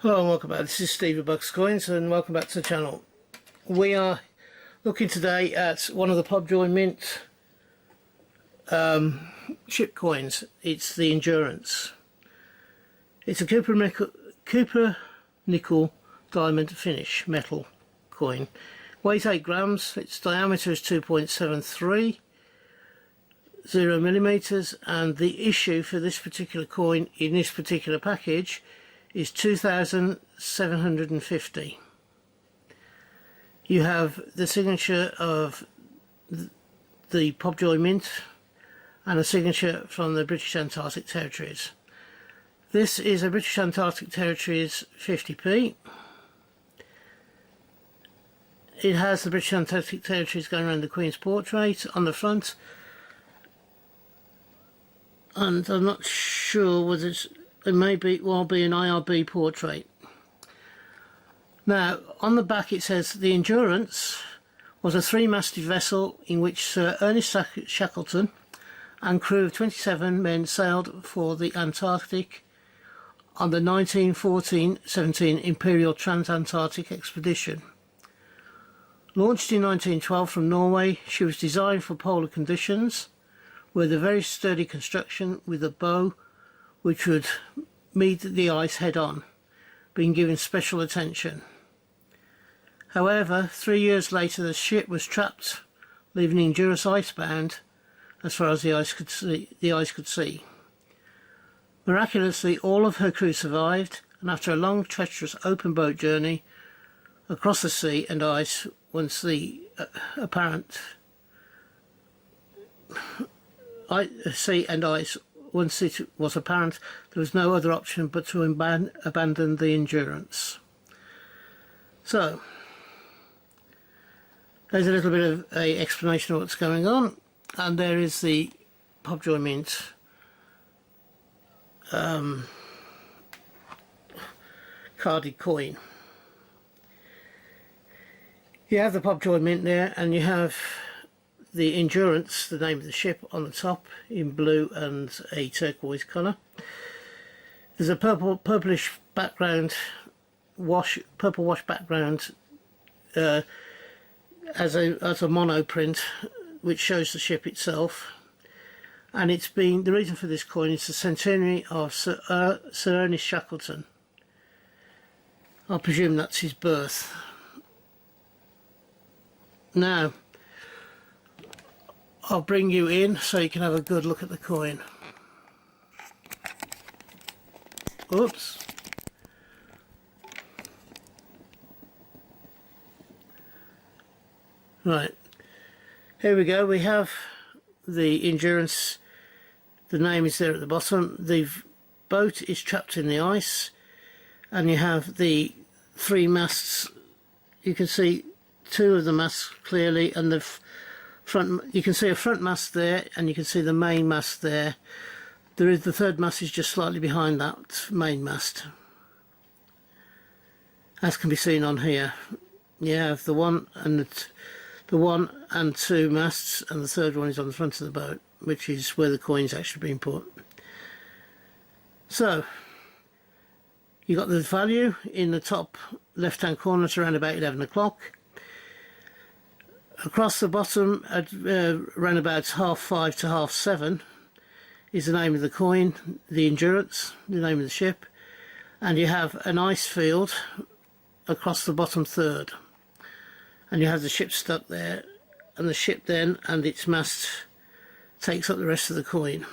Hello and welcome back. This is Steve of Bucks Coins and welcome back to the channel. We are looking today at one of the Pobjoy Mint ship coins. It's the Endurance. It's a Cooper nickel diamond finish metal coin. Weighs 8 grams, its diameter is 2.73 millimeters, and the issue for this particular coin in this particular package is 2,750. You have the signature of the Pobjoy Mint and a signature from the British Antarctic Territories. This is a British Antarctic Territories 50p. It has the British Antarctic Territories going around the Queen's portrait on the front, and I'm not sure whether it may be an IRB portrait. Now on the back it says the Endurance was a 3-masted vessel in which Sir Ernest Shackleton and crew of 27 men sailed for the Antarctic on the 1914-17 Imperial Trans-Antarctic Expedition. Launched in 1912 from Norway, she was designed for polar conditions with a very sturdy construction with a bow which would meet the ice head-on, being given special attention. However, 3 years later the ship was trapped, leaving the Endurance icebound as far as the ice could see. Miraculously, all of her crew survived, and after a long, treacherous open boat journey across the sea and ice, once it was apparent there was no other option but to abandon the Endurance. So there's a little bit of an explanation of what's going on, and there is the Pobjoy Mint carded coin. You have the Pobjoy Mint there, and you have the Endurance, the name of the ship, on the top in blue and a turquoise colour. There's a purplish background, purple wash background as a mono print, which shows the ship itself. And the reason for this coin is the centenary of Sir Ernest Shackleton. I presume that's his birth. Now I'll bring you in so you can have a good look at the coin. Oops. Right, here we go. We have the Endurance. The name is there at the bottom. The boat is trapped in the ice, and you have the 3 masts. You can see 2 of the masts clearly, and the front, you can see a front mast there, and you can see the main mast there. The 3rd mast is just slightly behind that main mast, as can be seen on here. You have the 1 and 2 masts, and the 3rd one is on the front of the boat, which is where the coin's actually been put. So you got the value in the top left hand corner at around about 11 o'clock. Across the bottom at around about 5:30 to 7:30 is the name of the coin, the Endurance, the name of the ship, and you have an ice field across the bottom third, and you have the ship stuck there, and the ship then and its mast takes up the rest of the coin.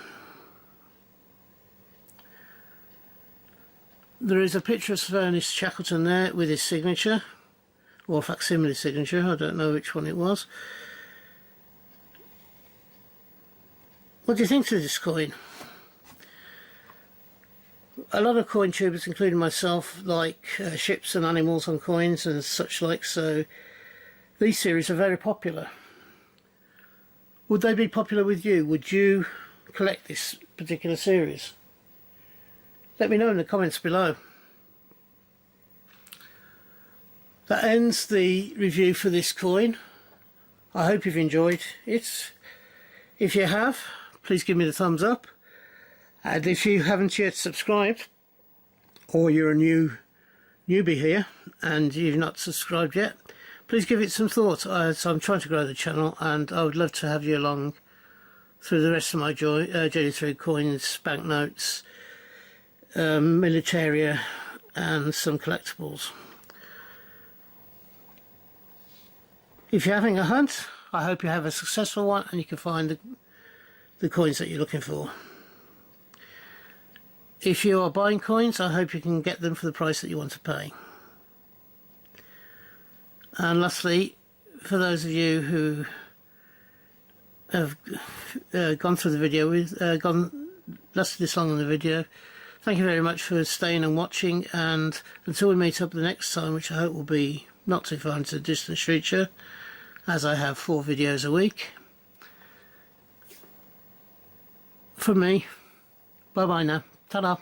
There is a picture of Sir Ernest Shackleton there with his signature, or facsimile signature, I don't know which one it was. What do you think of this coin? A lot of coin tubers, including myself, like ships and animals on coins and such like, so these series are very popular. Would they be popular with you? Would you collect this particular series? Let me know in the comments below. That ends the review for this coin. I hope you've enjoyed it. If you have, please give me the thumbs up, and if you haven't yet subscribed, or you're a new newbie here and you've not subscribed yet, please give it some thought. So I'm trying to grow the channel, and I would love to have you along through the rest of my journey through coins, banknotes, militaria and some collectibles. If you're having a hunt, I hope you have a successful one and you can find the coins that you're looking for. If you are buying coins, I hope you can get them for the price that you want to pay. And lastly, for those of you who have gone through the video, lasted this long in the video, thank you very much for staying and watching, and until we meet up the next time, which I hope will be not too far into the distant future, as I have 4 videos a week. From me, bye bye now. Ta-da.